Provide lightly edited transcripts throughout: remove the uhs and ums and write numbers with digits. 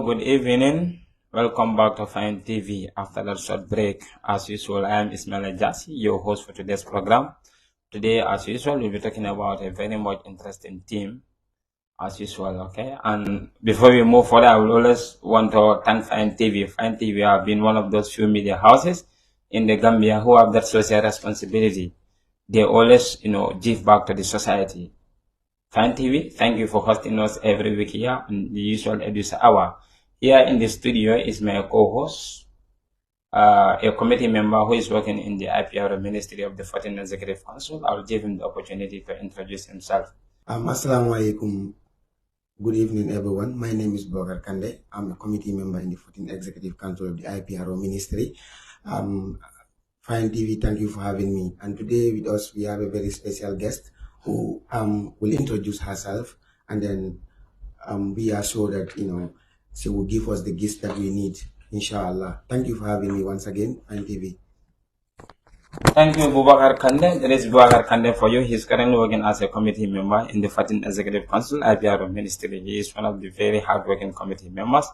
good evening. Welcome back to Fine TV after that short break. As usual, I am Ismail Ajasi, your host for today's program. Today, as usual, we'll be talking about a very much interesting theme, as usual, okay? And before we move further, I will always want to thank Fine TV. Fine TV have been one of those few media houses in the Gambia who have that social responsibility. They always, give back to the society. Fine TV, thank you for hosting us every week here on the usual Edusa Hour. Here in the studio is my co-host, a committee member who is working in the IPR Ministry of the 14th Executive Council. I will give him the opportunity to introduce himself. Assalamu alaikum. Good evening, everyone. My name is Bogar Kande. I'm a committee member in the 14th Executive Council of the IPRO Ministry. Fine TV, thank you for having me. And today with us, we have a very special guest who will introduce herself, and then we are sure that she will give us the gist that we need, inshallah. Thank you for having me once again, Fine TV. Thank you, Bubakar Kande. There is Bubakar Kande for you. He's currently working as a committee member in the 14th Executive Council, IPRO Ministry. He is one of the very hard-working committee members.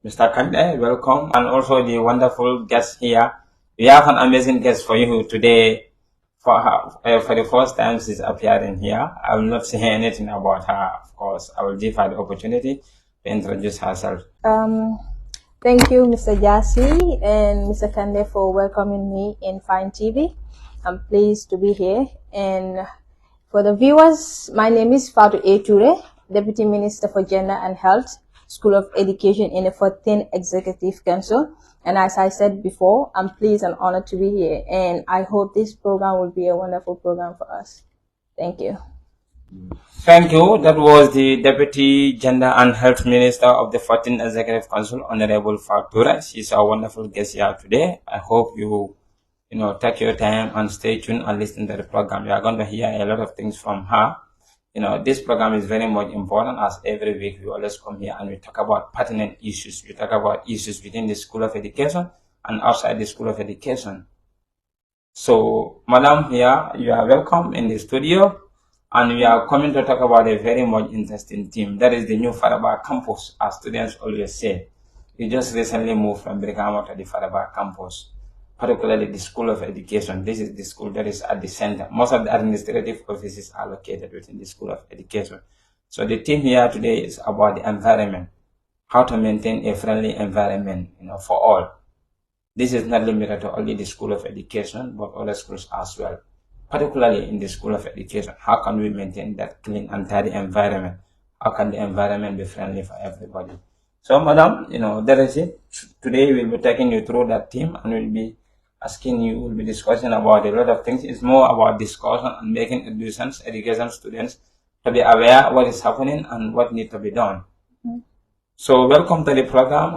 Mr. Kande, welcome. And also the wonderful guest here. We have an amazing guest for you today. For the first time she's appearing here. I will not say anything about her, of course. I will give her the opportunity to introduce herself. Thank you, Mr. Jassi and Mr. Kande, for welcoming me in Fine TV. I'm pleased to be here. And for the viewers, my name is Fatou Eture, Deputy Minister for Gender and Health, School of Education in the 14th Executive Council. And as I said before, I'm pleased and honored to be here. And I hope this program will be a wonderful program for us. Thank you. Thank you. That was the Deputy Gender and Health Minister of the 14th Executive Council, Honorable Fatura. She's our wonderful guest here today. I hope you, take your time and stay tuned and listen to the program. You are going to hear a lot of things from her. This program is very much important, as every week we always come here and we talk about pertinent issues. We talk about issues within the School of Education and outside the School of Education. So, Madam, here you are welcome in the studio, and we are coming to talk about a very much interesting theme. That is the new Faraba campus, as students always say. We just recently moved from Brikama to the Faraba campus, particularly the School of Education. This is the school that is at the center. Most of the administrative offices are located within the School of Education. So the theme here today is about the environment, how to maintain a friendly environment, for all. This is not limited to only the School of Education, but other schools as well. Particularly in the School of Education, how can we maintain that clean and tidy environment? How can the environment be friendly for everybody? So, madam, that is it. Today we'll be taking you through that theme, and we'll be we'll be discussing about a lot of things. It's more about discussion and making education students to be aware what is happening and what needs to be done. So welcome to the program.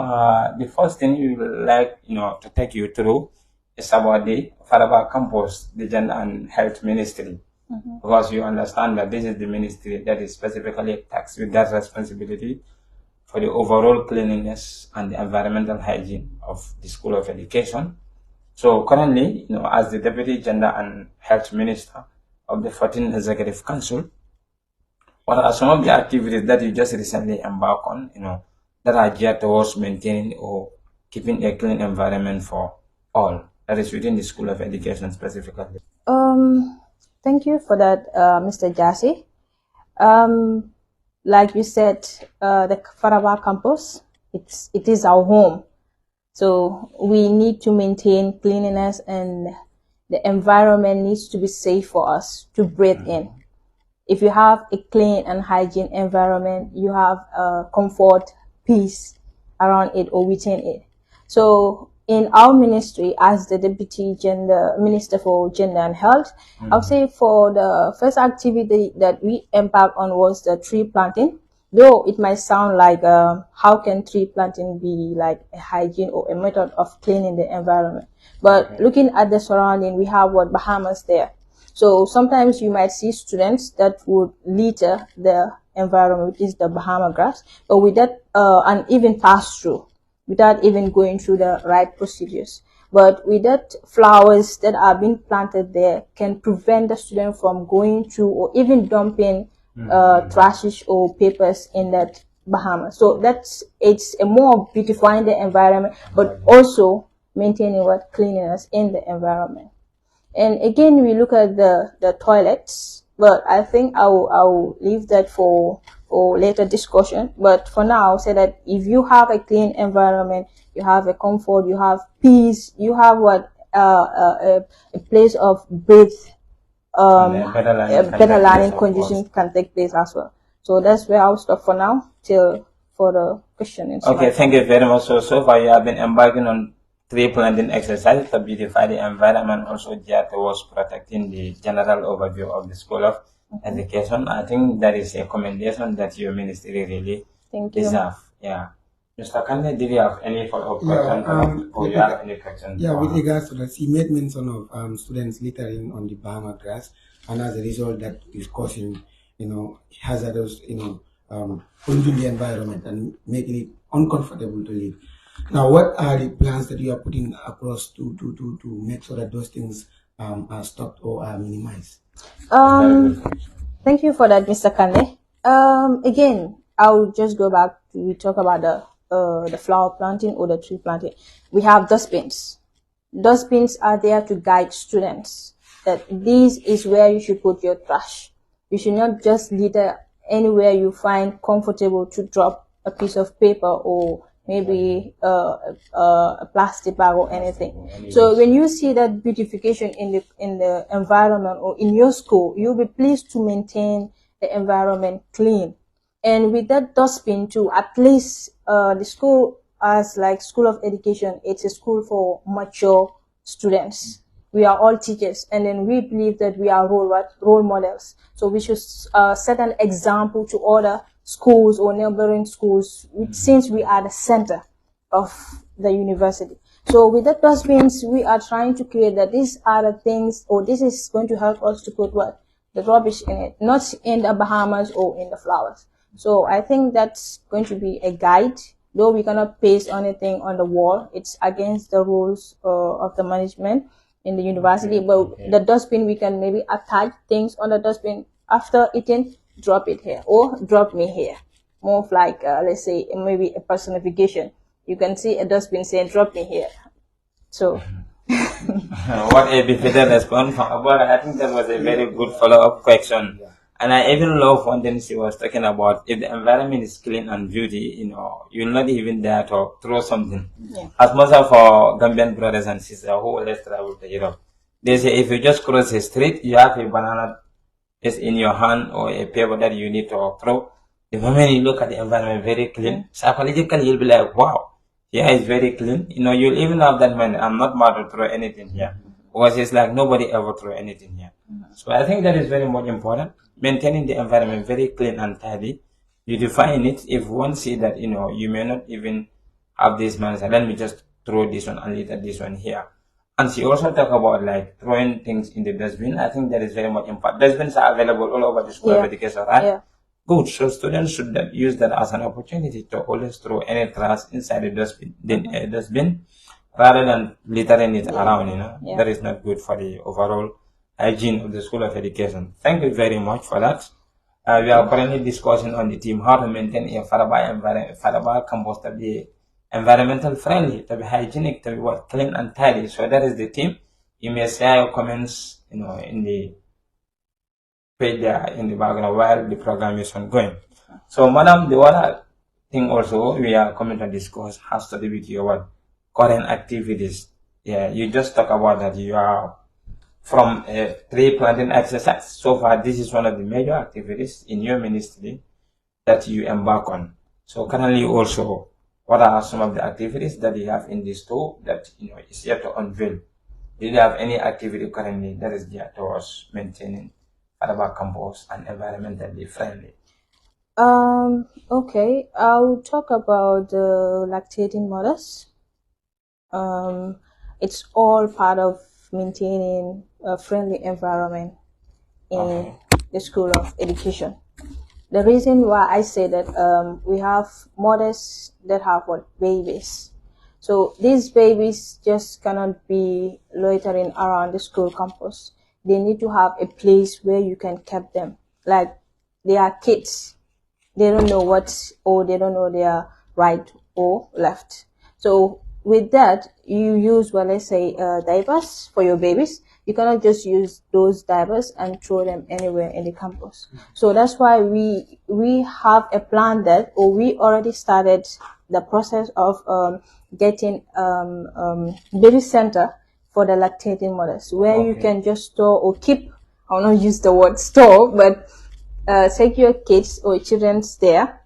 The first thing we would like, to take you through is about the Faraba campus, the Gender and Health Ministry. Because you understand that this is the ministry that is specifically tasked with that responsibility for the overall cleanliness and the environmental hygiene of the School of Education. So currently, as the Deputy Gender and Health Minister of the 14th Executive Council, what are some of the activities that you just recently embarked on, that are geared towards maintaining or keeping a clean environment for all, that is within the School of Education specifically? Thank you for that, Mr. Jassi. Like you said, the Faraba campus, it is our home. So we need to maintain cleanliness, and the environment needs to be safe for us to breathe in. If you have a clean and hygiene environment, you have comfort, peace around it or within it. So in our ministry, as the Deputy Minister for Gender and Health, I would say for the first activity that we embarked on was the tree planting. Though it might sound like, how can tree planting be like a hygiene or a method of cleaning the environment? But looking at the surrounding, we have Bahamas there. So sometimes you might see students that would litter the environment, which is the Bahama grass, but with that, and even pass through without even going through the right procedures. But with that, flowers that are being planted there can prevent the student from going through or even dumping trashes or papers in that Bahamas. So it's a more beautifying the environment, but also maintaining what cleanliness in the environment. And again, we look at the toilets, but I think I'll leave that for later discussion. But for now, I'll say that if you have a clean environment, you have a comfort, you have peace, you have a place of breathe, better learning conditions can take place as well. So that's where I'll stop for now till for the question. Okay, thank you very much. So far you have been embarking on tree planting exercise to beautify the environment, also geared towards protecting the general overview of the School of Education. I think that is a commendation that your ministry really deserve. Yeah. Mr. Kande, did you have any follow-up question or you have any questions? Yeah, with regards to that, he made mention of students littering on the Bahama grass, and as a result, that is causing, hazardous, polluting the environment and making it uncomfortable to live. Now, what are the plans that you are putting across to make sure that those things are stopped or are minimized? Thank you for that, Mr. Kande. Again, I'll just go back to talk about the flower planting or the tree planting. We have dustbins. Dustbins are there to guide students that this is where you should put your trash. You should not just litter anywhere you find comfortable to drop a piece of paper or maybe a plastic bag or anything. So when you see that beautification in the environment or in your school, you'll be pleased to maintain the environment clean. And with that dustbin too, at least the school as like School of Education, it's a school for mature students. We are all teachers, and then we believe that we are role models. So we should set an example to other schools or neighboring schools, since we are the center of the university. So with the dustbins, we are trying to create that these are the things, or this is going to help us to put the rubbish in it, not in the Bahamas or in the flowers. So I think that's going to be a guide. Though we cannot paste anything on the wall, it's against the rules of the management in the university. But the dustbin, we can maybe attach things on the dustbin. After eating, drop it here or drop me here. More of like, let's say, maybe a personification. You can see a dustbin saying, drop me here. So. What a befitting response from Abora. I think that was a very good follow-up question. And I even love one thing she was talking about. If the environment is clean and beauty, you're not even there to throw something. Yeah. As most of our Gambian brothers and sisters who let's travel to Europe, they say if you just cross the street, you have a banana is in your hand or a paper that you need to throw. The moment you look at the environment very clean, psychologically you'll be like, wow, yeah, it's very clean. You'll even have that mind. I'm not mad to throw anything here. Because it's like nobody ever throw anything here. So I think that is very much important. Maintaining the environment very clean and tidy. You define it. If one see that, you may not even have this mindset, let me just throw this one and litter this one here. And she also talk about like throwing things in the dustbin. I think that is very much important. Dustbins are available all over the School of Education, right? Yeah. Good. So students should use that as an opportunity to always throw any trash inside the dustbin, rather than littering it around. That is not good for the overall hygiene of the School of Education. Thank you very much for that. We are currently discussing on the team how to maintain a Faraba campus to be environmental friendly, to be hygienic, to be clean and tidy. So that is the team. You may share your comments, in the page there in the background while the program is ongoing. So, madam, the other thing also we are coming to discuss has to do with your current activities. Yeah, you just talk about that you are from a tree planting exercise. So far, this is one of the major activities in your ministry that you embark on. So currently also, what are some of the activities that you have in this store that is yet to unveil? Do you have any activity currently that is geared towards maintaining Faraba campus and environmentally friendly? Okay, I'll talk about the lactating mothers. It's all part of maintaining a friendly environment in the School of Education. The reason why I say that we have mothers that have babies. So these babies just cannot be loitering around the school campus. They need to have a place where you can keep them. Like they are kids. they don't know what, or they don't know their right or left. So with that, you use, well, let's say, diapers for your babies. You cannot just use those diapers and throw them anywhere in the campus. So that's why we have a plan that, or we already started the process of getting baby center for the lactating mothers, where you can just store or keep. I will not use the word store, but take your kids or children's there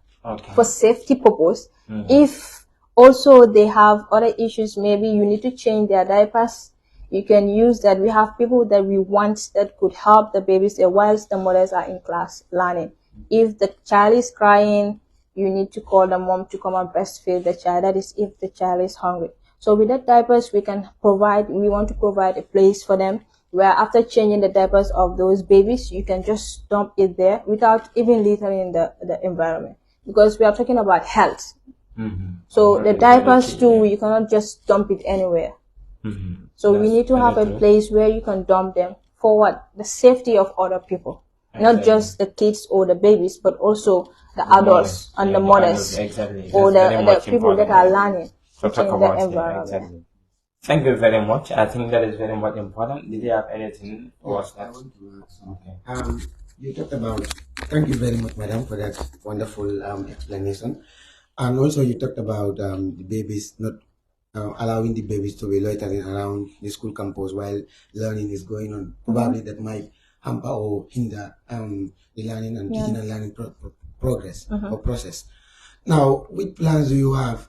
for safety purpose. If also they have other issues, maybe you need to change their diapers, you can use that. We have people that we want that could help the babies there whilst the mothers are in class learning. If the child is crying, you need to call the mom to come and breastfeed the child. That is if the child is hungry. So with the diapers, we want to provide a place for them where after changing the diapers of those babies, you can just dump it there without even littering the environment. Because we are talking about health. So the diapers too, you cannot just dump it anywhere. So we need to have a place where you can dump them for what? The safety of other people. Not just the kids or the babies, but also the adults and the mothers or the people that are learning to talk about the environment. Thank you very much. I think that is very much important. Did you have anything towards that? Okay. You talked about. Thank you very much, madam, for that wonderful explanation. And also, you talked about the babies not allowing the babies to be loitering around the school campus while learning is going on. Probably that might hamper or hinder the learning and teaching and learning progress or process. Now, which plans do you have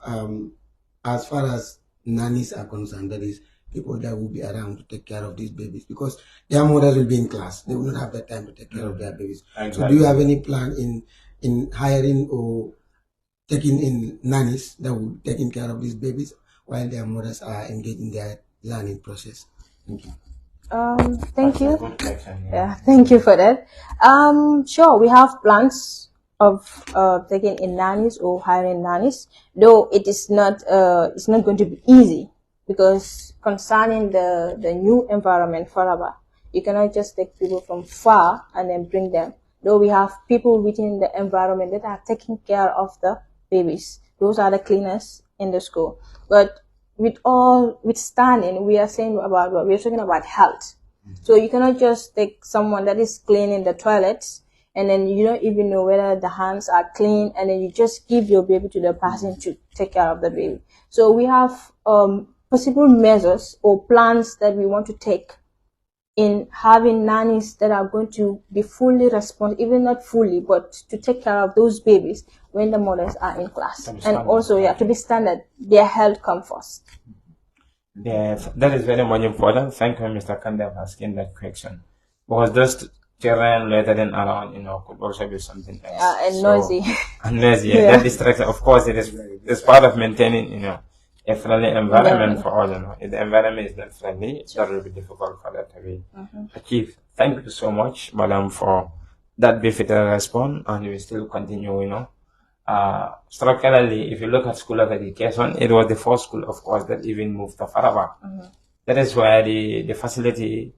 as far as nannies are concerned? That is, people that will be around to take care of these babies, because their mothers will be in class. They will not have the time to take care of their babies. So do you have any plan in hiring or taking in nannies that will be taking care of these babies while their mothers are engaged in their learning process? Thank you. Thank you. Yeah, thank you for that. Sure, we have plans of taking in nannies or hiring nannies, though it's not going to be easy, because concerning the new environment for Aba, you cannot just take people from far and then bring them. Though we have people within the environment that are taking care of the babies. Those are the cleaners in the school. But withstanding, we are talking about health. So you cannot just take someone that is cleaning the toilets and then you don't even know whether the hands are clean, and then you just give your baby to the person to take care of the baby. So we have possible measures or plans that we want to take in having nannies that are going to be fully responsible, even not fully, but to take care of those babies when the mothers are in class. And also, to be standard, their health comes first. Yes, that is very much important. Thank you, Mr. Kande, for asking that question. Because those children loitering around, could also be something else. And noisy. And noisy, that distraction. Of course, it's part of maintaining, a friendly environment for all. If the environment is not friendly, that will be difficult for that to be achieved. Thank you so much, madam, for that befitting response, and we still continue, structurally, if you look at School of Education, it was the first school, of course, that even moved to Faraba. That is why the facility,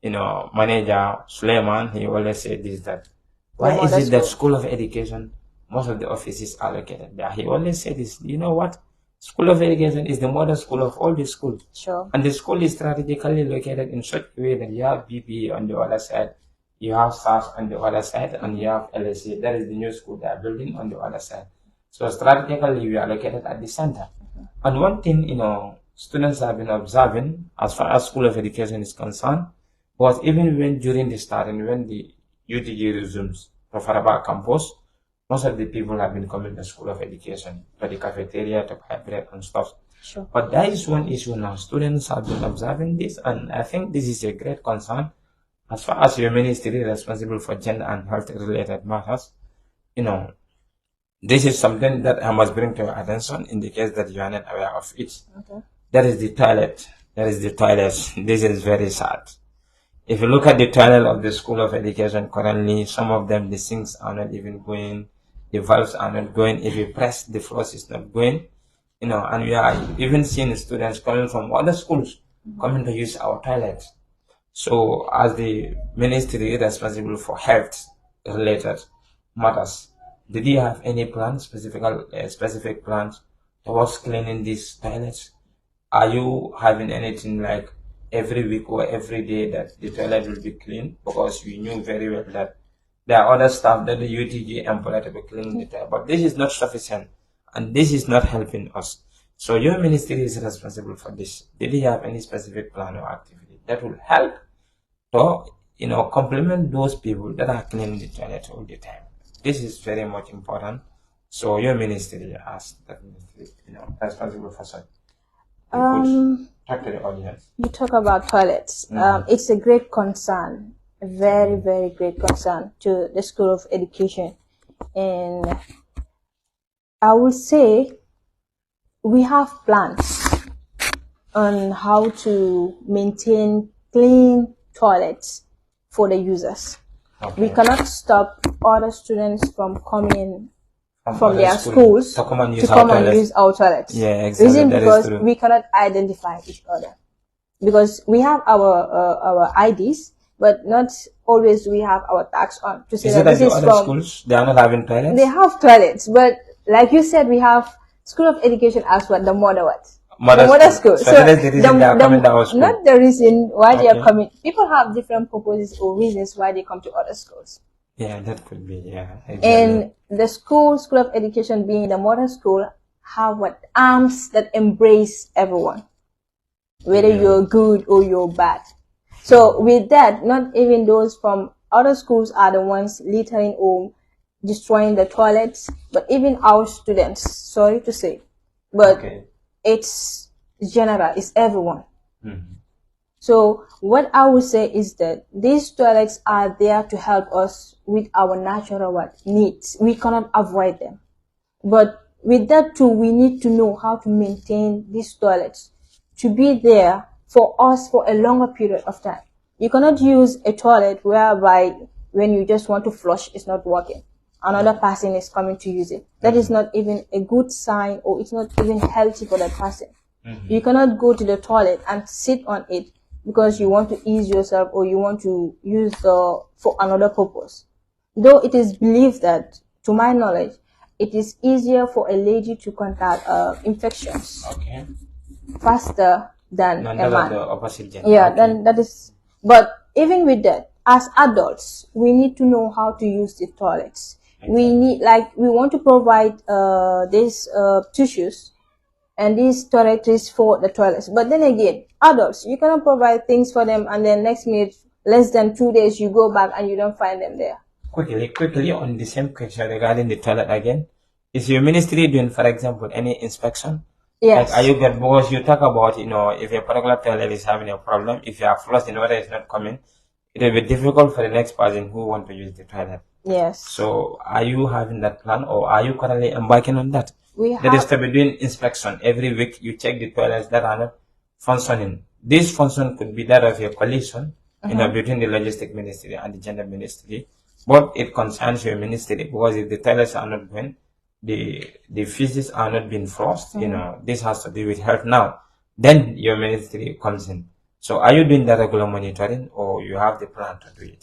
manager, Suleiman, he always said this, that why is it that School of Education, most of the offices are located there? He always said this, you know what? School of Education is the model school of all the schools. Sure. And the school is strategically located in such a way that you have BPE on the other side, you have SAS on the other side, and you have LSC. That is the new school they are building on the other side. So strategically, we are located at the center. And one thing, students have been observing as far as School of Education is concerned, was even when during the starting, when the UTG resumes for Faraba campus, most of the people have been coming to School of Education, to the cafeteria, to buy bread and stuff. Sure. But there is one issue now. Students have been observing this, and I think this is a great concern. As far as your ministry is responsible for gender and health related matters, this is something that I must bring to your attention in the case that you are not aware of it. Okay. That is the toilet. This is very sad. If you look at the toilet of the School of Education currently, some of them, the sinks are not even going, the valves are not going. If you press, the flush is not going. And we are even seeing students coming from other schools coming to use our toilets. So, as the ministry responsible for health related matters, Did you have any plans, specific plans towards cleaning these toilets? Are you having anything like every week or every day that the toilet will be clean? Because we knew very well that there are other stuff that the UTG employ to be cleaning the toilet, but this is not sufficient, and this is not helping us. So your ministry is responsible for this. Did you have any specific plan or activity that will help to, complement those people that are cleaning the toilet all the time? This is very much important. So your ministry has that ministry, responsible for such. You could talk to the audience. You talk about toilets. It's a great concern, a very, very great concern to the School of Education. And I would say we have plans on how to maintain clean toilets for the users. Okay. We cannot stop other students from coming from their schools to come and use our toilets. Yeah, exactly. Reason that because is true. we cannot identify each other. Because we have our IDs, but not always we have our tags on to say Is that it this like is the other from schools? They are not having toilets? They have toilets, but like you said, we have School of Education as what the mother school. So that is the reason they are coming to our school. Not the reason why they are coming. People have different purposes or reasons why they come to other schools. Yeah, that could be, yeah. Exactly. And the School of Education being the mother school have arms that embrace everyone, whether you're good or you're bad. So with that, not even those from other schools are the ones littering or destroying the toilets, but even our students, sorry to say, but it's general, it's everyone. So what I would say is that these toilets are there to help us with our natural needs. We cannot avoid them. But with that too, we need to know how to maintain these toilets to be there for us for a longer period of time. You cannot use a toilet whereby when you just want to flush, it's not working. Another person is coming to use it. That is not even a good sign, or it's not even healthy for that person. You cannot go to the toilet and sit on it because you want to ease yourself or you want to use for another purpose. Though it is believed that, to my knowledge, it is easier for a lady to contact infections faster than a man. The opposite gender. Yeah, then that is. But even with that, as adults, we need to know how to use the toilets. We want to provide these tissues and these toiletries for the toilets. But then again, adults, you cannot provide things for them, and then next minute, less than 2 days, you go back and you don't find them there. Quickly on the same question regarding the toilet again. Is your ministry doing, for example, any inspection? Yes. Like, because you talk about, if a particular toilet is having a problem, if you are flushed and water is not coming, it will be difficult for the next person who want to use the toilet. Yes. So are you having that plan, or are you currently embarking on that? That is to be doing inspection. Every week you check the toilets that are not functioning. This function could be that of a coalition, between the logistic ministry and the gender ministry. But it concerns your ministry, because if the toilets are not going, the feces are not being flushed, this has to do with health now. Then your ministry comes in. So are you doing the regular monitoring, or you have the plan to do it?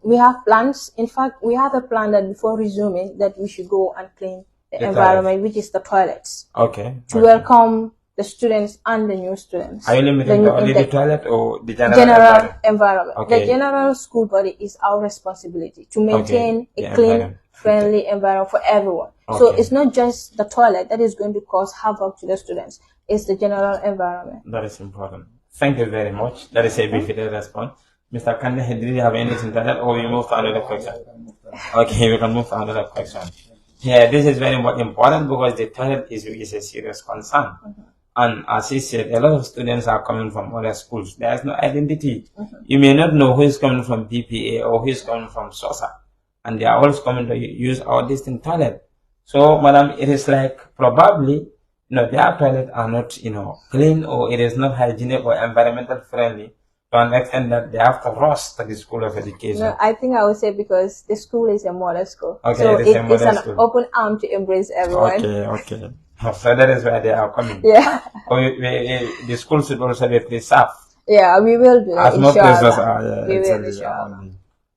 We have plans. In fact, we have a plan that before resuming that we should go and clean the environment, which is the toilets. To welcome the students and the new students. Are you limiting only the toilet or the general environment? The general school body is our responsibility to maintain a clean, friendly environment for everyone. So it's not just the toilet that is going to cause havoc to the students. It's the general environment. That is important. Thank you very much. That is a befitting response. Mr. Kande, did you have anything to add, or we move to another question? Okay, we can move to another question. Yeah, this is very much important, because the toilet is a serious concern. And as he said, a lot of students are coming from other schools. There is no identity. You may not know who is coming from BPA or who is coming from SOSA. And they are always coming to use our distant toilet. So, madam, it is like probably, their toilets are not, clean, or it is not hygienic or environmental friendly to an extent that they have to rush to the School of Education. No, I think I would say because the school is a model school. Okay, so it's an open arm to embrace everyone. Okay. So that is where they are coming. Yeah. The school should also be preserved. Yeah, we will do that. As more places are, we will, inshallah.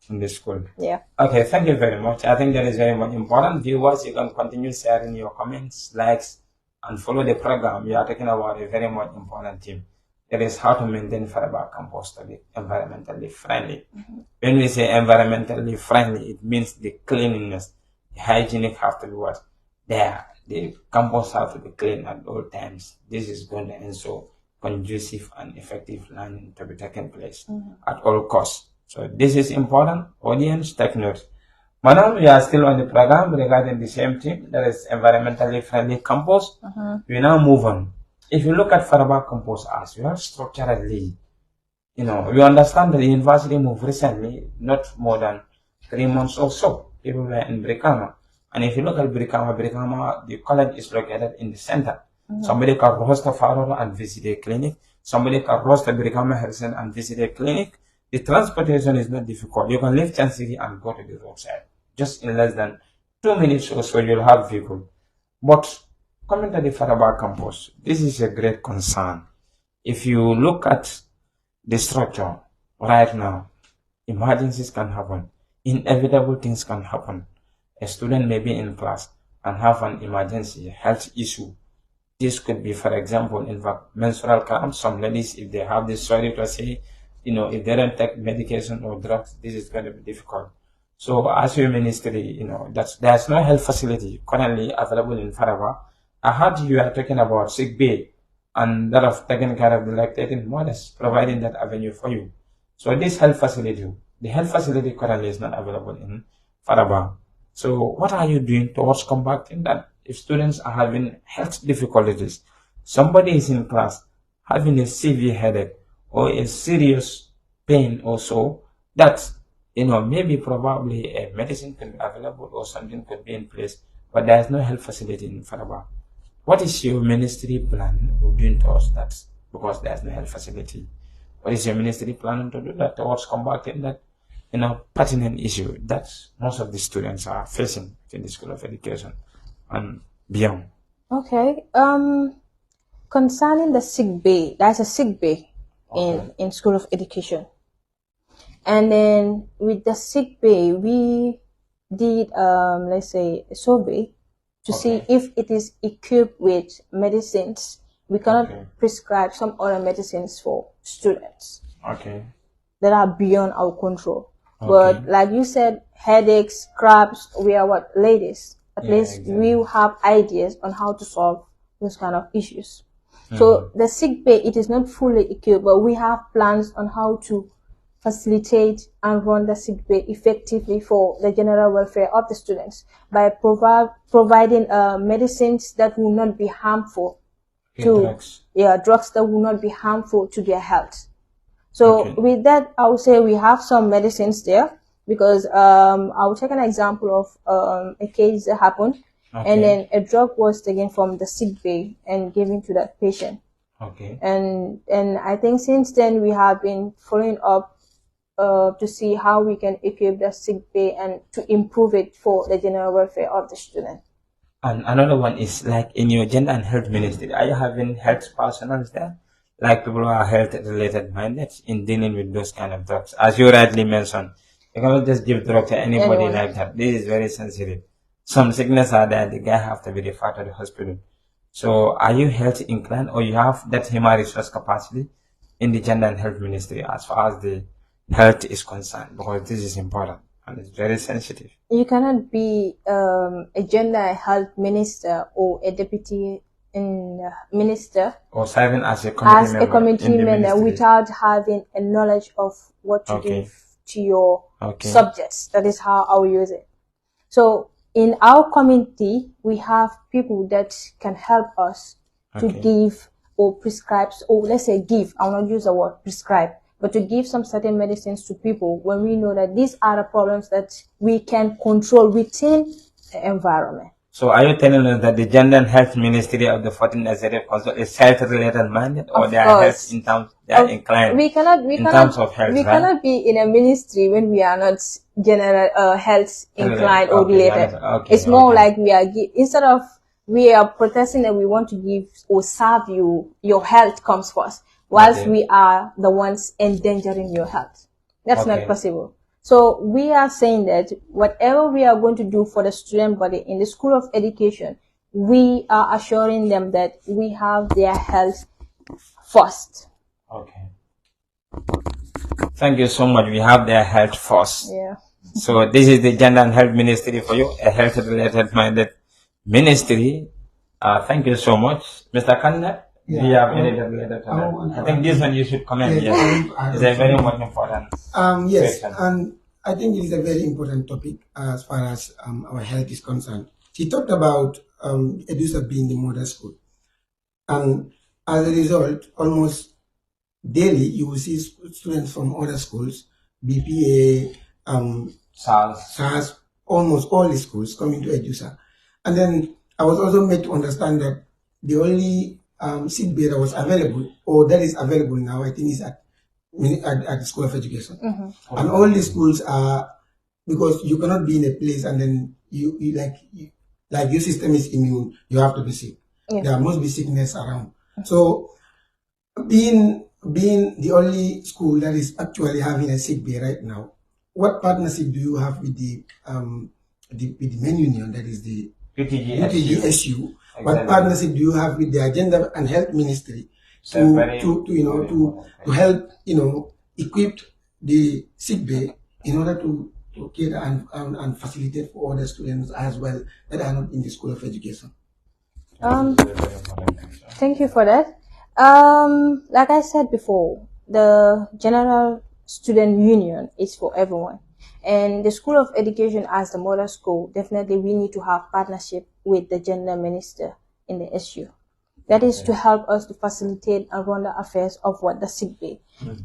in the school. Yeah. Okay, thank you very much. I think that is very much important. Viewers, you can continue sharing your comments, likes, and follow the program. We are talking about a very much important theme. That is how to maintain fiber compost to be environmentally friendly. When we say environmentally friendly, it means the cleanliness, the hygienic have to be what? There. The compost have to be clean at all times. This is going to ensure conducive and effective learning to be taken place at all costs. So this is important. Audience, take note. Madam, we are still on the program regarding the same thing, that is environmentally friendly compost. We now move on. If you look at fiber compost as well, structurally, we understand that the university moved recently, not more than 3 months or so. People were in Brikama. And if you look at Brikama, the college is located in the center. Somebody can roast a Faroro and visit a clinic. Somebody can roast a Brikama Harrison and visit a clinic. The transportation is not difficult. You can leave Chansiri and go to the roadside. Just in less than 2 minutes or so, you'll have vehicle. But coming to the Faraba campus, this is a great concern. If you look at the structure right now, emergencies can happen. Inevitable things can happen. A student may be in class and have an emergency health issue. This could be, for example, in fact, menstrual cramps. Some ladies, if they have this, sorry to say, if they don't take medication or drugs, this is going to be difficult. So as your ministry, there's no health facility currently available in Faraba. I heard you are talking about sick bay and that of taking care of the lactating mothers, providing that avenue for you. So this health facility, the health facility currently is not available in Faraba. So what are you doing towards combating that? If students are having health difficulties, somebody is in class having a severe headache or a serious pain or so, that, maybe probably a medicine could be available or something could be in place, but there is no health facility in Faraba. What is your ministry plan of doing towards that? Because there is no health facility. What is your ministry planning to do that towards combating that, pertinent issue that most of the students are facing in the School of Education and beyond? Okay. Concerning the sick bay, there's a sick bay in School of Education. And then with the sick bay, we did, let's say, a survey to see if it is equipped with medicines. We cannot prescribe some other medicines for students that are beyond our control. But like you said, headaches, cramps, we are what? Ladies. At least we will have ideas on how to solve those kind of issues. So the sick bay, it is not fully equipped, but we have plans on how to facilitate and run the sick bay effectively for the general welfare of the students by providing medicines that will not be harmful drugs that will not be harmful to their health. So with that, I would say we have some medicines there, because I will take an example of a case that happened, and then a drug was taken from the sick bay and given to that patient. And I think since then we have been following up to see how we can equip the sick bay and to improve it for the general welfare of the student. And another one is like in your gender and health ministry, are you having health personnel there? Like people who are health related minded in dealing with those kind of drugs. As you rightly mentioned, you cannot just give drug to anybody like that. This is very sensitive. Some sickness are there, the guy have to be referred to the hospital. So are you health inclined, or you have that human resource capacity in the gender and health ministry as far as the health is concerned? Because this is important and it's very sensitive. You cannot be a gender and health minister or a deputy minister or serving as a committee member without having a knowledge of what to give to your subjects. That is how I will use it. So in our community, we have people that can help us to give or prescribe, or let's say give, I will not use the word prescribe, but to give some certain medicines to people when we know that these are the problems that we can control within the environment. So are you telling us that the Gender and Health Ministry of the 14th Executive Council is health-related minded, or they are health in terms, they are inclined terms of health? We cannot be in a ministry when we are not general health inclined or related. It's more like we are instead of we are protesting that we want to give or serve you, your health comes first, whilst we are the ones endangering your health. That's not possible. So we are saying that whatever we are going to do for the student body in the School of Education, we are assuring them that we have their health first. Okay. Thank you so much. We have their health first. Yeah. So this is the Gender and Health Ministry for you, a health-related minded ministry. Thank you so much, Mr. Kanda. Do you have any related to that? I think this one you should comment. Yes, it's a very much important. Yes, question. and I think it is a very important topic as far as our health is concerned. She talked about Edusa being the model school, and as a result, almost daily you will see students from other schools, BPA, SARS, almost all the schools coming to Edusa. And then I was also made to understand that the only sick bay that was available, or that is available now, I think is at the School of Education. And all the schools are, because you cannot be in a place and then like your system is immune, you have to be sick. Yeah. There must be sickness around. So being the only school that is actually having a sick bay right now, what partnership do you have with the main union, that is the UTGSU? Exactly. What partnership do you have with the Agenda and Health Ministry to help equip the sick bay in order to cater and facilitate for other students as well that are not in the School of Education? Thank you for that. Like I said before, the General Student Union is for everyone. And the School of Education as the model school, definitely we need to have partnership with the gender minister in the SU. That is to help us to facilitate and run the affairs of what the sick bay.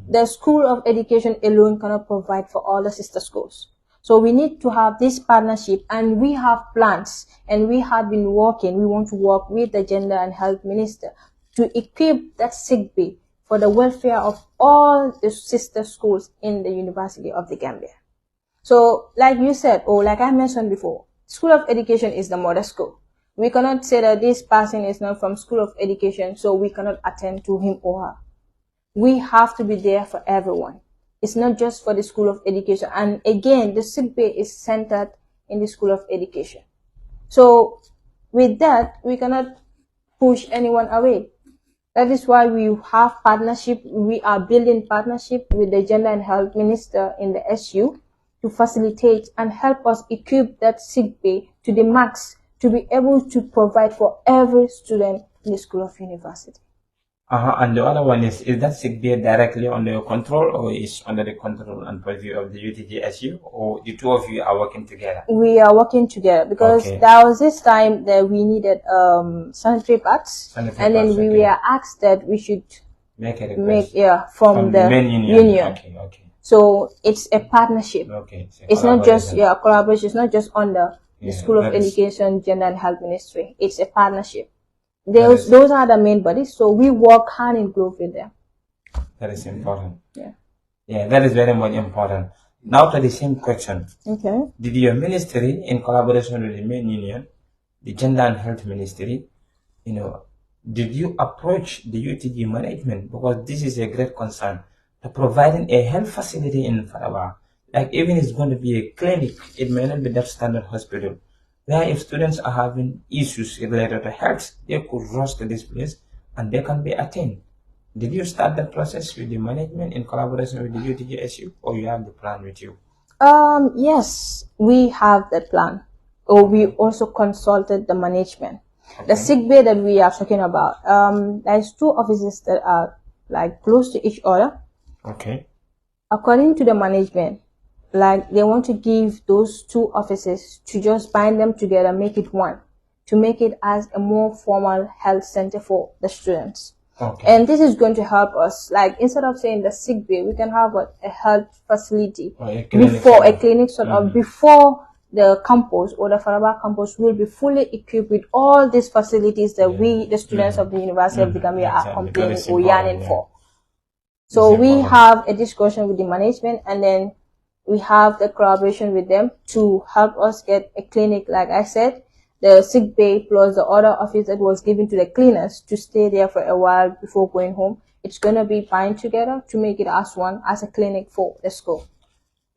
The School of Education alone cannot provide for all the sister schools. So we need to have this partnership, and we have plans, and we have been working. We want to work with the Gender and Health Minister to equip that sick bay for the welfare of all the sister schools in the University of the Gambia. So like you said, or like I mentioned before, School of Education is the mother school. We cannot say that this person is not from School of Education, so we cannot attend to him or her. We have to be there for everyone. It's not just for the School of Education. And again, the sick bay is centered in the School of Education. So with that, we cannot push anyone away. That is why we have partnership. We are building partnership with the Gender and Health Minister in the SU to facilitate and help us equip that sick bay to the max to be able to provide for every student in the School of University. And the other one is that sick bay directly under your control, or is under the control and purview of the UTGSU, or the two of you are working together? We are working together because there was this time that we needed sanitary pads, and then we were asked that we should make a request from the main union. Okay. So it's a partnership. It's not just collaboration. It's not just under the School of Education, Gender and Health Ministry. It's a partnership. Those are the main bodies, so we work hand in glove with them. That is important. Yeah, that is very much important. Now to the same question. Okay. Did your ministry, in collaboration with the main union, the Gender and Health Ministry, did you approach the UTG management, because this is a great concern, to providing a health facility in Faraba? Like, even it's going to be a clinic, it may not be that standard hospital, where if students are having issues related to health, they could rush to this place and they can be attained. Did you start that process with the management in collaboration with the UTGSU, or you have the plan with you? Yes, we have that plan. Or we also consulted the management. Okay. The sick bay that we are talking about, there's two offices that are like close to each other. Okay. According to the management, like they want to give those two offices to just bind them together, make it one, to make it as a more formal health center for the students. Okay. And this is going to help us, like instead of saying the sick bay, we can have a health facility before a clinic sort of before the campus or the Faraba campus will be fully equipped with all these facilities that we, the students of the University of the Gambia, are complaining or yearning for. So we have a discussion with the management, and then we have the collaboration with them to help us get a clinic, like I said, the sick bay plus the other office that was given to the cleaners to stay there for a while before going home. It's going to be bind together to make it as one, as a clinic for the school.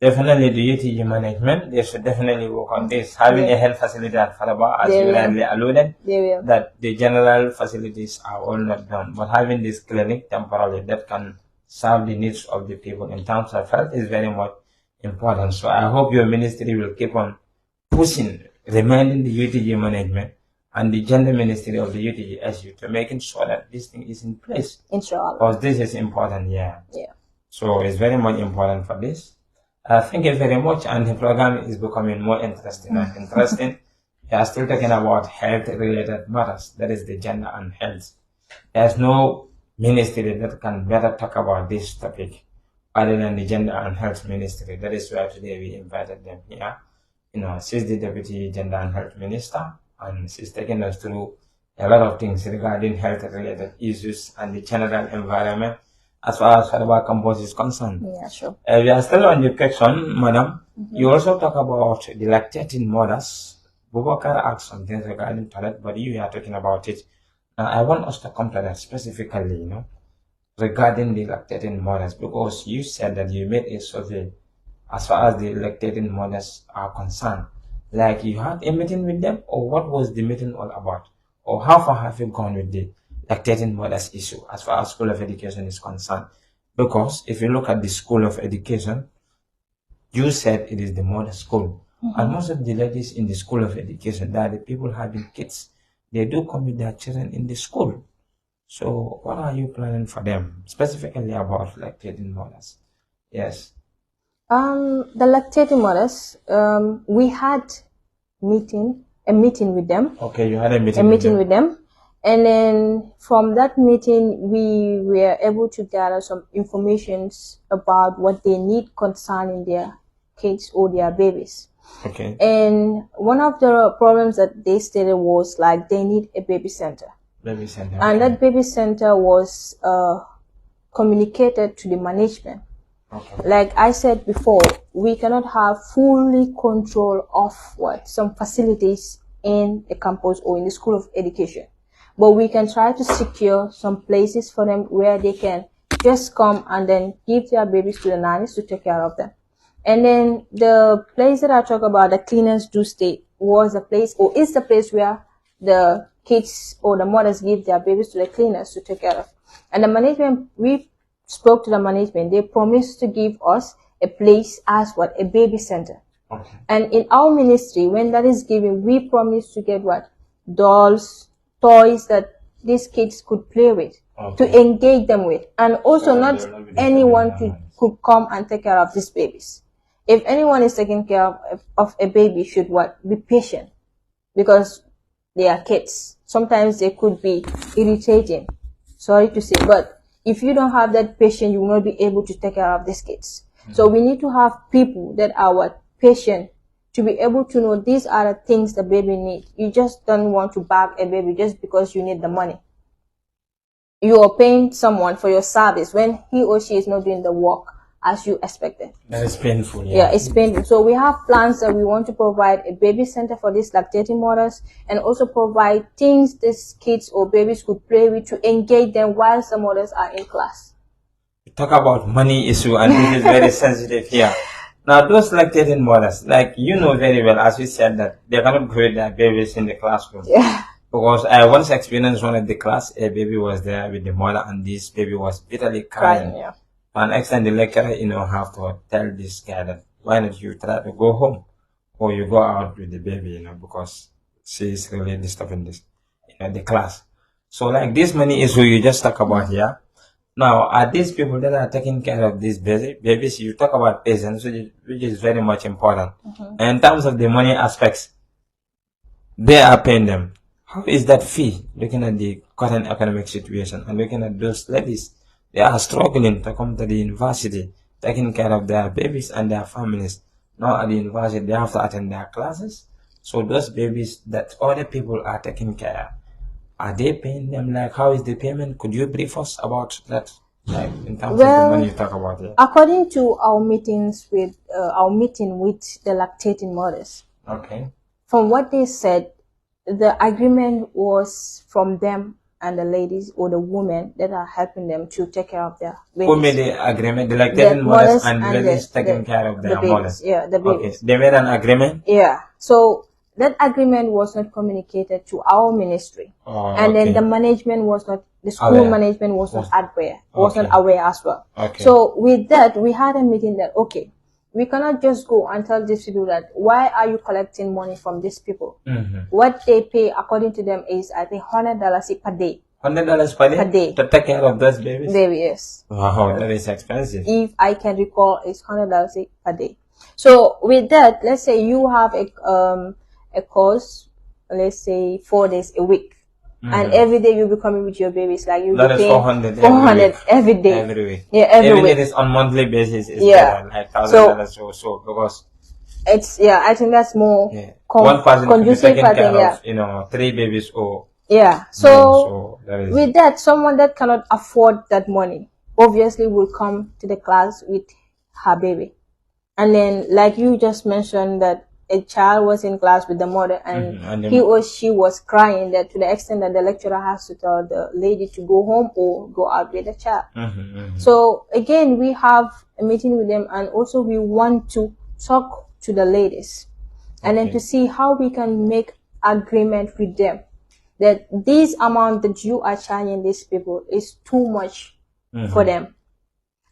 Definitely, the UTG management, they should definitely work on this. Having a health facility at Faraba, as you rightly alluded, that the general facilities are all not done. But having this clinic temporarily that can serve the needs of the people in terms of health is very much important. So I hope your ministry will keep on pushing, reminding the UTG management and the gender ministry of the UTG SU to making sure that this thing is in place. Inshallah. Because this is important, yeah. So it's very much important for this. Thank you very much, and the program is becoming more interesting and interesting. We are still talking about health-related matters, that is the gender and health. There's no ministry that can better talk about this topic other than the gender and health ministry. That is why today we invited them here. She's the deputy gender and health minister, and she's taking us through a lot of things regarding health-related issues and the general environment as far as Faraba campus is concerned. Yeah, sure. We are still on the question, madam. You also talk about the lactating mothers. Bubakar asked something regarding toilet, but you are talking about it. I want us to come to that specifically, regarding the lactating mothers, because you said that you made a survey as far as the lactating mothers are concerned. Like you had a meeting with them, or what was the meeting all about? Or how far have you gone with the lactating mothers issue as far as School of Education is concerned? Because if you look at the School of Education, you said it is the mother school. And most of the ladies in the School of Education, that are the people having kids, they do come with their children in the school. So what are you planning for them, specifically about lactating mothers? Yes. The lactating mothers, we had a meeting with them. Okay, you had a meeting with them. And then from that meeting, we were able to gather some informations about what they need concerning their kids or their babies. Okay. And one of the problems that they stated was like they need a baby center. Baby center. And that baby center was communicated to the management. Okay. Like I said before, we cannot have fully control of some facilities in a campus or in the School of Education. But we can try to secure some places for them where they can just come and then give their babies to the nannies to take care of them. And then the place that I talk about, the cleaners do stay, was a place or is the place where the kids or the mothers give their babies to the cleaners to take care of. And the management, we spoke to the management, they promised to give us a place as a baby center. Okay. And in our ministry, when that is given, we promise to get dolls, toys that these kids could play with, to engage them with. And also not anyone could come and take care of these babies. If anyone is taking care of a baby, should be patient, because they are kids. Sometimes they could be irritating, sorry to say, but if you don't have that patience, you will not be able to take care of these kids. So we need to have people that are patient to be able to know these are the things the baby needs. You just don't want to bag a baby just because you need the money. You are paying someone for your service when he or she is not doing the work as you expected. That is painful. Yeah, it's painful. So we have plans that we want to provide a baby center for these lactating mothers, and also provide things these kids or babies could play with to engage them while some mothers are in class. We talk about money issue, and this is very sensitive here. Now, those lactating mothers, like you know very well, as you said, that they cannot create their babies in the classroom. Yeah. Because I once experienced one of the class, a baby was there with the mother, and this baby was bitterly crying. Yeah. And next time the lecturer, have to tell this guy that why not you try to go home, or you go out with the baby, because she is really disturbing this, the class. So like this money issue you just talk about here. Now, are these people that are taking care of these babies? You talk about patients, which is very much important. And in terms of the money aspects, they are paying them. How is that fee? Looking at the current economic situation and looking at those ladies, they are struggling to come to the university, taking care of their babies and their families. Now at the university, they have to attend their classes. So those babies that other people are taking care, are they paying them? Like, how is the payment? Could you brief us about that? Like, in terms of the money you talk about it. According to our meeting with the lactating mothers. Okay. From what they said, the agreement was from them and the ladies or the women that are helping them to take care of their babies. Who made the agreement? The lactating mothers and the ladies taking care of their babies. mothers. Yeah, the babies. Okay, they made an agreement. Yeah. So that agreement was not communicated to our ministry, and then the management was not. The school management was not aware as well. Okay. So with that, we had a meeting that we cannot just go and tell these people that why are you collecting money from these people? What they pay according to them is I think $100 per day. $100 per day to take care of those babies. Yes. Wow, that is expensive. If I can recall, it's $100 per day. So with that, let's say you have a course, let's say 4 days a week. And every day you'll be coming with your babies, like you'll be paying 400 every day. Every week. Yeah, every week. Even if it's on monthly basis, it's better, like $1,000 or so, because it's I think that's more one person could be taking care of, 3 babies or so with that, someone that cannot afford that money obviously will come to the class with her baby, and then like you just mentioned that a child was in class with the mother and he or she was crying, that to the extent that the lecturer has to tell the lady to go home or go out with the child. So again, we have a meeting with them, and also we want to talk to the ladies and then to see how we can make agreement with them that this amount that you are charging these people is too much for them.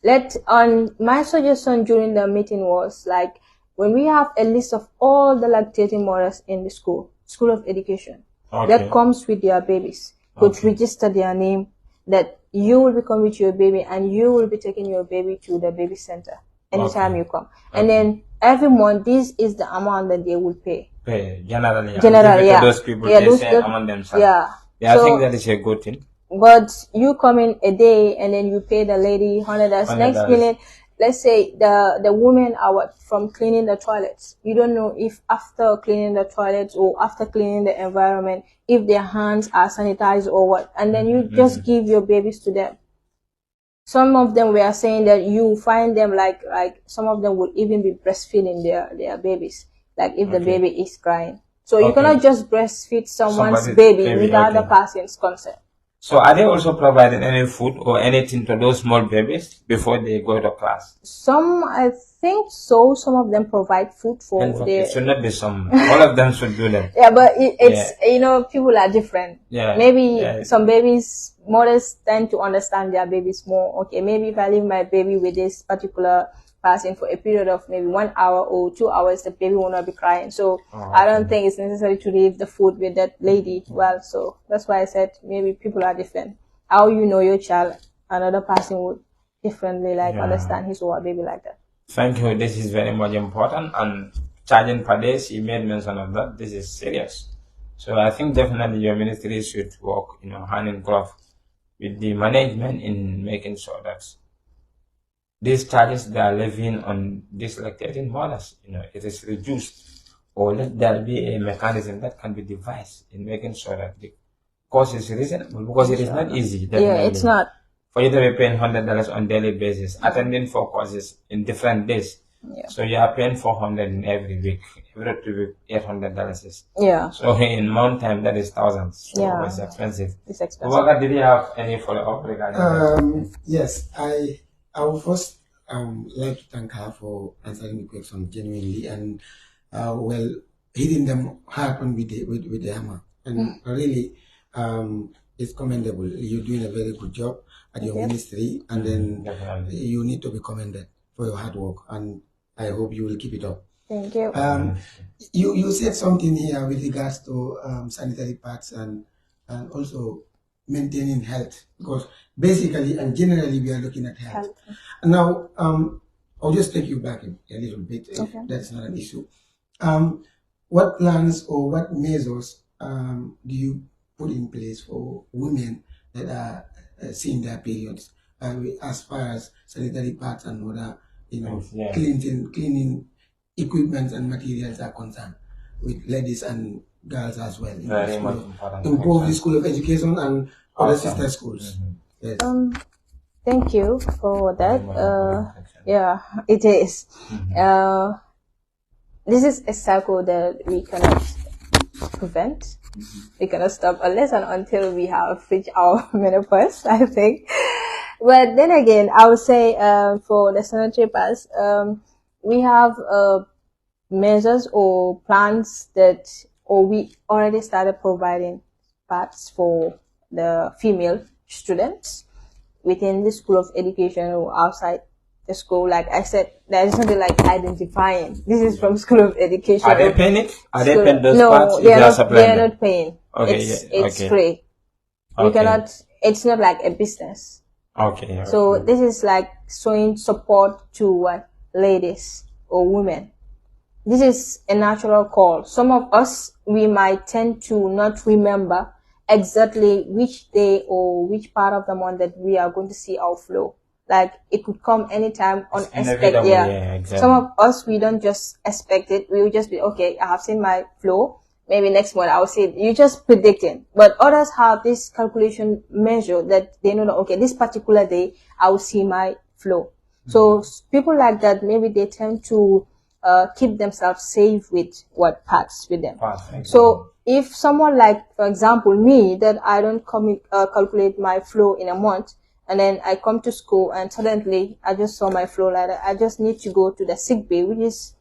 My suggestion during the meeting was like, when we have a list of all the lactating mothers in the school of education, that comes with their babies, could register their name, that you will be coming with your baby and you will be taking your baby to the baby center anytime you come. And then every month, this is the amount that they will pay. Generally, those people, among themselves. I think that is a good thing. But you come in a day and then you pay the lady $100. Next minute, let's say the women are from cleaning the toilets. You don't know if after cleaning the toilets or after cleaning the environment, if their hands are sanitized or what. And then you just give your babies to them. Some of them were saying that you find them like some of them will even be breastfeeding their babies, like if the baby is crying. So you cannot just breastfeed someone's baby without the person's consent. So are they also providing any food or anything to those small babies before they go to class? Some, I think so. Some of them provide food for their... It should not be some. All of them should do that. Yeah, but it's, people are different. Yeah. Maybe some babies, mothers tend to understand their babies more. Okay, maybe if I leave my baby with this particular person for a period of maybe 1 hour or 2 hours, the baby will not be crying. So I don't think it's necessary to leave the food with that lady. Well, so that's why I said maybe people are different. How you know your child, another person would differently understand his or her baby like that. Thank you. This is very much important. And charging per day, you made mention of that. This is serious. So I think definitely your ministry should work, hand in glove with the management in making sure that these charges they are levying on these lactating mothers, it is reduced, or let there be a mechanism that can be devised in making sure that the cost is reasonable, because it is not easy. Definitely. Yeah, it's not. For you to be paying $100 on daily basis, attending 4 courses in different days. Yeah. So you are paying $400 in every week, every 2 weeks, $800. Yeah. So in month time, that is thousands. So it's expensive. It's expensive. Waka, did you have any follow-up regarding Yes, I would first like to thank her for answering the question genuinely and hitting them hard on with the hammer. And really, it's commendable. You're doing a very good job at your ministry, and then you need to be commended for your hard work. And I hope you will keep it up. Thank you. You said something here with regards to sanitary pads and also maintaining health, because basically and generally we are looking at health. Now, I'll just take you back a little bit if that's not an issue. What plans or what measures do you put in place for women that are seeing their periods, as far as sanitary pads and other, cleaning equipment and materials are concerned, with ladies and girls as well? Very much important. Improve the school of education and other sister schools. Yes. Thank you for that. Yeah, it is. This is a cycle that we cannot prevent. We cannot stop unless and until we have reached our menopause, I think. But then again, I would say for the sanitary pads, we have measures or plans that, or we already started providing pads for the female students within the School of Education or outside the school. Like I said, there is something like identifying. This is from School of Education. Are they paying it? Are they paying those no, parts? they are not paying. Okay, It's okay. free. You Okay. cannot, it's not like a business. Okay. So this is like showing support to what ladies or women. This is a natural call. Some of us, we might tend to not remember exactly which day or which part of the month that we are going to see our flow. Like it could come anytime unexpected. Yeah, exactly. Some of us, we don't just expect it. We will just be, okay, I have seen my flow. Maybe next month I will see it. You're just predicting. But others have this calculation measure that they know that, okay, this particular day I will see my flow. So people like that, maybe they tend to keep themselves safe with what paths with them. So if someone like, for example, me, that I don't calculate my flow in a month, and then I come to school and suddenly I just saw my flow like that, I just need to go to the sick bay, which is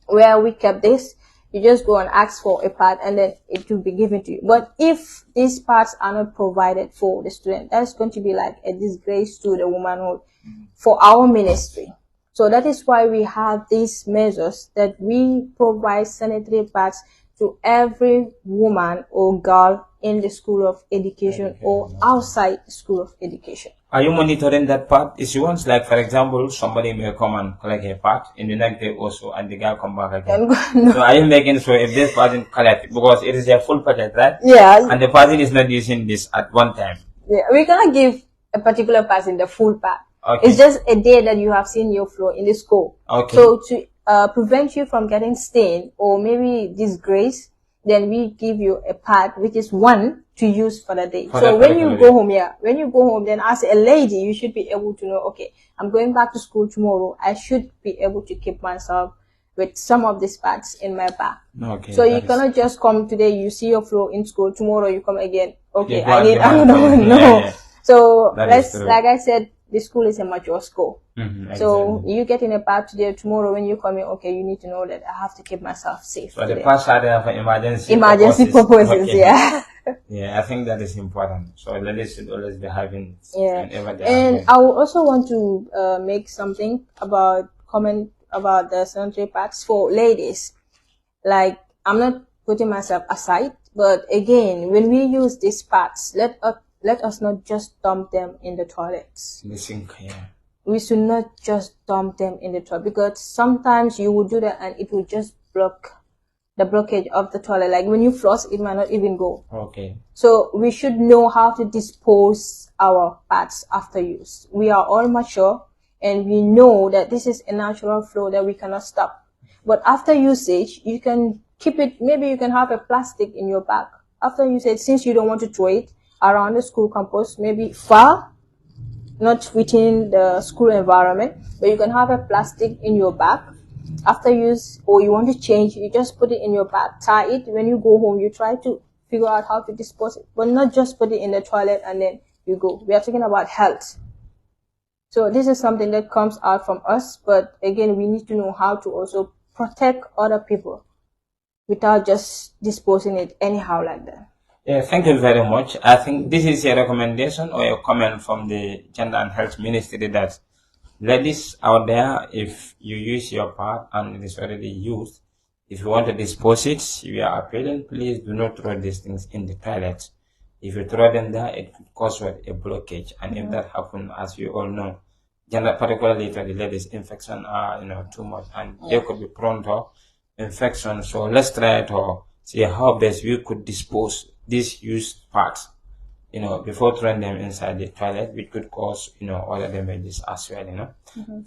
where we kept this. You just go and ask for a part and then it will be given to you. But if these parts are not provided for the student, that's going to be like a disgrace to the womanhood for our ministry. So that is why we have these measures that we provide sanitary pads to every woman or girl in the School of Education or outside the School of Education. Are you monitoring that part? Is once, like, for example, somebody may come and collect a part in the next day also, and the guy come back again. No. So are you making sure if this person collect, because it is a full packet, right? Yeah. And the person is not using this at one time. Yeah, we cannot give a particular person the full pack. Okay. It's just a day that you have seen your flow in the school. Okay. So to prevent you from getting stained or maybe disgrace, then we give you a pad which is one to use for the day. So when you go home, when you go home, then as a lady, you should be able to know, okay, I'm going back to school tomorrow. I should be able to keep myself with some of these pads in my bag. Okay. So you cannot just come today, you see your flow in school, tomorrow you come again. Okay, Yeah, I need another one. No. Yeah. So like I said, the school is a mature school. Exactly. So you get in a part today, tomorrow when you come in, okay, you need to know that I have to keep myself safe. So the pads are there for emergency purposes. Okay. Yeah. Yeah, I think that is important. So ladies should always be having. And I would also want to make something about comment about the sanitary pads for ladies. Like, I'm not putting myself aside, but again, when we use these pads, let us not just dump them in the toilets. The sink, yeah. We should not just dump them in the toilet, because sometimes you will do that and it will just block the blockage of the toilet. Like when you floss, it might not even go. Okay. So we should know how to dispose our pads after use. We are all mature and we know that this is a natural flow that we cannot stop. But after usage, you can keep it. Maybe you can have a plastic in your bag. After usage, since you don't want to throw it around the school campus, maybe far, not within the school environment, but you can have a plastic in your bag. After use, or you want to change, you just put it in your bag, tie it. When you go home, you try to figure out how to dispose it, but not just put it in the toilet and then you go. We are talking about health. So this is something that comes out from us, but again, we need to know how to also protect other people without just disposing it anyhow like that. Yeah, thank you very much. I think this is a recommendation or a comment from the Gender and Health Ministry that ladies out there, if you use your part and it is already used, if you want to dispose it, we are appealing, please do not throw these things in the toilet. If you throw them there, it could cause a blockage. And if that happens, as we all know, particularly to the ladies, infection are too much, and they could be prone to infection. So let's try to see how best we could dispose these used parts, before throwing them inside the toilet, which could cause, other damages as well,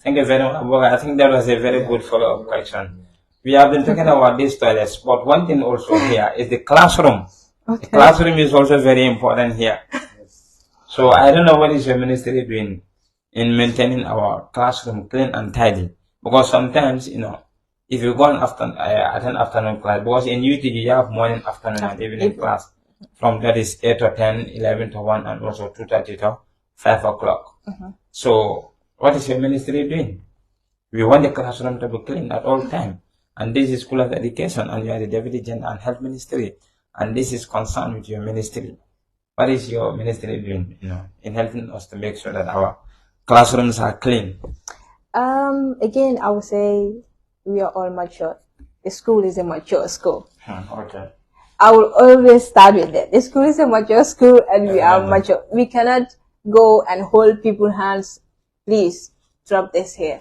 Thank you very much. I think that was a very good follow-up question. We have been talking about these toilets, but one thing also here is the classroom. Okay. The classroom is also very important here. So I don't know what is your ministry doing in maintaining our classroom clean and tidy, because sometimes, if you go on attend afternoon class, because in UTG you have morning, afternoon, and evening class. From that is 8 to 10, 11 to 1, and also 2:30 to 5 o'clock. So what is your ministry doing? We want the classroom to be clean at all time. And this is School of Education, and you are the Deputy Gender and Health Ministry, and this is concerned with your ministry. What is your ministry doing, in helping us to make sure that our classrooms are clean? Again, I would say we are all mature. The school is a mature school. Okay. I will always start with that. The school is a mature school, and we are mature. We cannot go and hold people's hands. Please drop this here.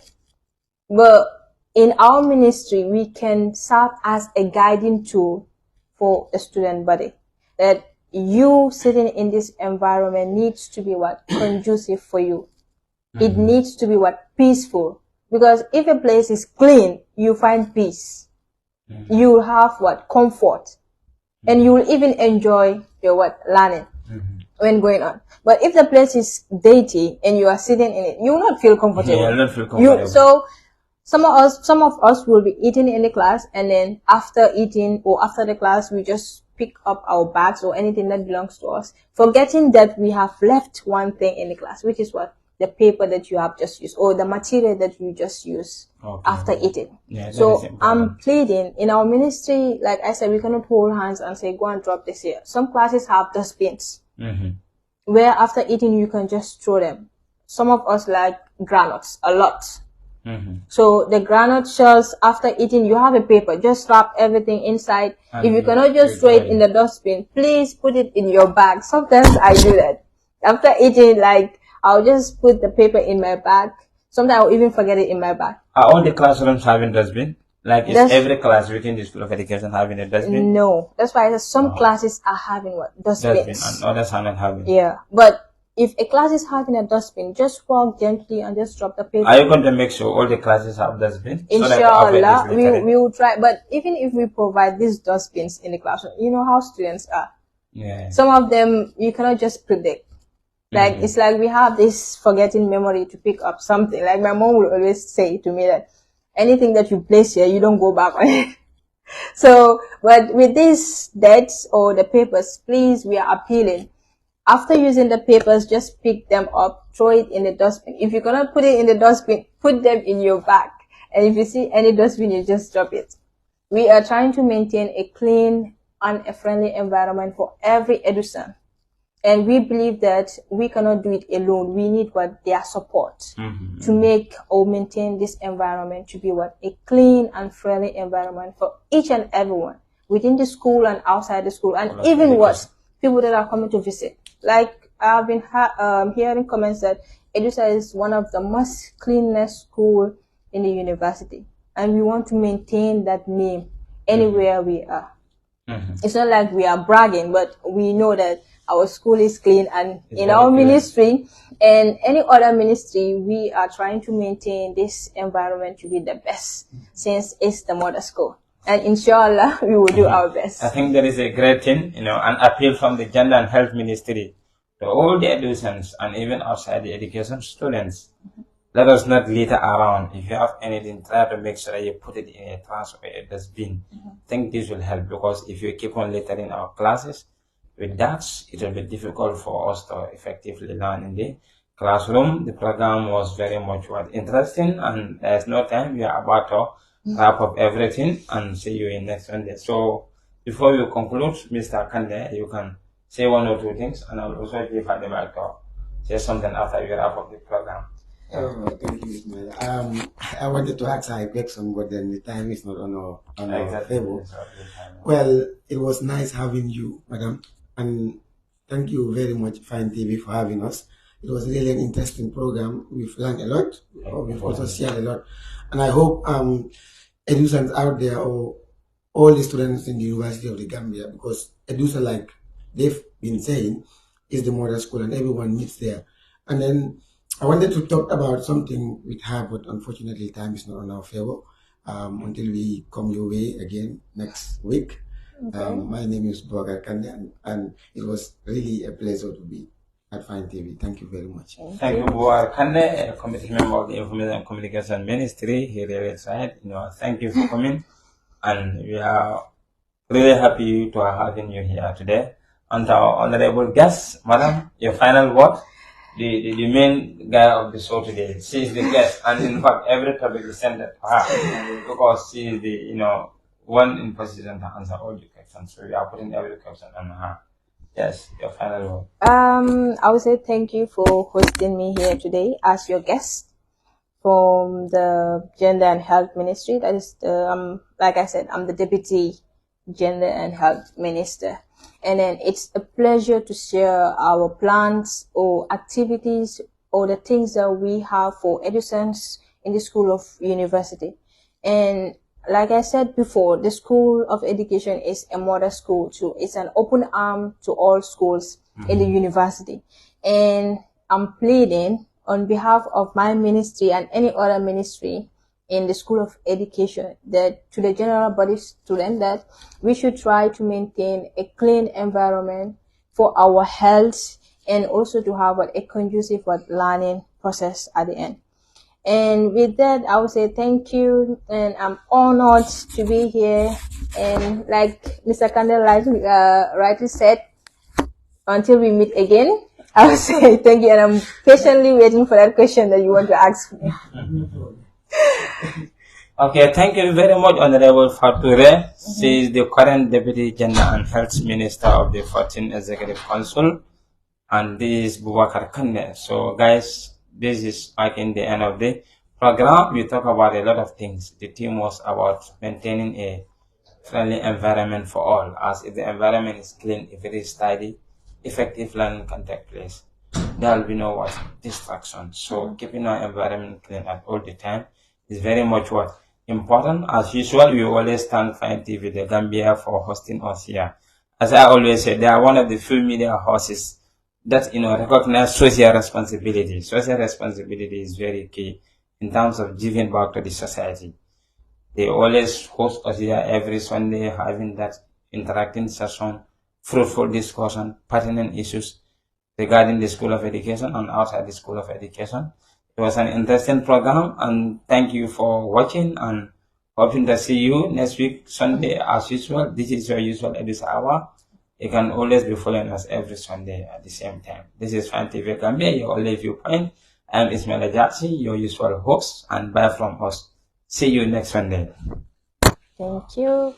But in our ministry, we can serve as a guiding tool for the student body. That you sitting in this environment needs to be conducive for you. It needs to be peaceful. Because if a place is clean, you find peace. You will have comfort. And you will even enjoy your learning when going on. But if the place is dirty and you are sitting in it, you will not feel comfortable. Yeah, not feel comfortable. So some of us will be eating in the class, and then after eating or after the class, we just pick up our bags or anything that belongs to us, forgetting that we have left one thing in the class, which is the paper that you have just used, or the material that you just used after eating. Yeah, so I'm pleading in our ministry, like I said, we cannot hold hands and say, go and drop this here. Some classes have dustbins where after eating you can just throw them. Some of us like granules a lot. So the granite shells, after eating, you have a paper, just wrap everything inside. And if you cannot just throw it in the dustbin, please put it in your bag. Sometimes I do that. After eating, I'll just put the paper in my bag. Sometimes I'll even forget it in my bag. Are all the classrooms having dustbin? Is every class within the School of Education having a dustbin? No. That's why some classes are having dustbins. And others are not having. Yeah. But if a class is having a dustbin, just walk gently and just drop the paper. Are you going to make sure all the classes have dustbin? Inshallah, we will try. But even if we provide these dustbins in the classroom, you know how students are. Yeah. Some of them you cannot just predict. It's like we have this forgetting memory to pick up something. Like my mom will always say to me that anything that you place here, you don't go back on it. So, but with these dates or the papers, please, we are appealing. After using the papers, just pick them up, throw it in the dustbin. If you cannot put it in the dustbin, put them in your bag. And if you see any dustbin, you just drop it. We are trying to maintain a clean and a friendly environment for every Edusa. And we believe that we cannot do it alone. We need their support to make or maintain this environment to be a clean and friendly environment for each and everyone within the school and outside the school, and even people that are coming to visit. Like I've been hearing comments that Edusa is one of the most cleanest school in the university, and we want to maintain that name anywhere we are. It's not like we are bragging, but we know that our school is clean, and in our ministry and any other ministry, we are trying to maintain this environment to be the best, since it's the mother school. And inshallah, we will do our best. I think there is a great thing, an appeal from the Gender and Health Ministry to all the educants and even outside the education students. Let us not litter around. If you have anything, try to make sure that you put it in a trash or a dustbin. I think this will help, because if you keep on littering our classes with that, it will be difficult for us to effectively learn in the classroom. The program was very much interesting, and there's no time. We are about to wrap up everything and see you in next Sunday. So before you conclude, Mr. Kande, you can say one or two things, and I will also give her the mic to say something after we wrap up the program. Thank you, Ismail. I wanted to ask a question, but then the time is not on our favor. Well, it was nice having you, madam, and thank you very much, Fine TV, for having us. It was really an interesting program. We've learned a lot. We've also shared a lot, and I hope Edusans out there, or all the students in the University of the Gambia, because Edusa, like they've been saying, is the model school, and everyone meets there. And then I wanted to talk about something with her, but unfortunately time is not on our favor until we come your way again next week. Okay. My name is Bogar Kande, and it was really a pleasure to be at Fine TV. Thank you very much. Thank you, Buar Kande, a committee member of the Information and Communication Ministry here inside. Thank you for coming, and we are really happy to having you here today. And our honorable guest, madam, your final word. The main guy of the show today. She is the guest, and in fact, every topic is sent to her because she is the one in position to answer all the questions. So we are putting every question on her. Yes, your final word. I would say thank you for hosting me here today as your guest from the Gender and Health Ministry. That is the like I said, I'm the Deputy Gender and Health Minister. And then it's a pleasure to share our plans or activities or the things that we have for Edusa in the School of University. And like I said before, the School of Education is a model school too. It's an open arm to all schools in the university. And I'm pleading on behalf of my ministry and any other ministry in the School of Education that to the general body student that we should try to maintain a clean environment for our health and also to have a conducive learning process at the end. And with that, I would say thank you, and I'm honored to be here. And like Mr. Kandel rightly said, until we meet again, I would say thank you, and I'm patiently waiting for that question that you want to ask me. Okay, thank you very much, Honorable Fature. She is the current Deputy Gender and Health Minister of the 14th Executive Council, and this is Boubacar Kande. So, guys, this is marking the end of the program. We talk about a lot of things. The theme was about maintaining a friendly environment for all. As if the environment is clean, if it is tidy, effective learning can take place. There will be no distraction. So, keeping our environment clean at all the time is very much important. As usual, we always thank Fine TV, the Gambia, for hosting us here. As I always say, they are one of the few media houses that recognize social responsibility. Social responsibility is very key in terms of giving back to the society. They always host us here every Sunday, having that interacting session, fruitful discussion, pertinent issues regarding the School of Education and outside the School of Education. It was an interesting program, and thank you for watching, and hoping to see you next week, Sunday, as usual. This is your usual Edusa hour. You can always be following us every Sunday at the same time. This is Fan TV Gambia, your only viewpoint. I'm Ismail Ajatsi, your usual host, and bye from us. See you next Sunday. Thank you.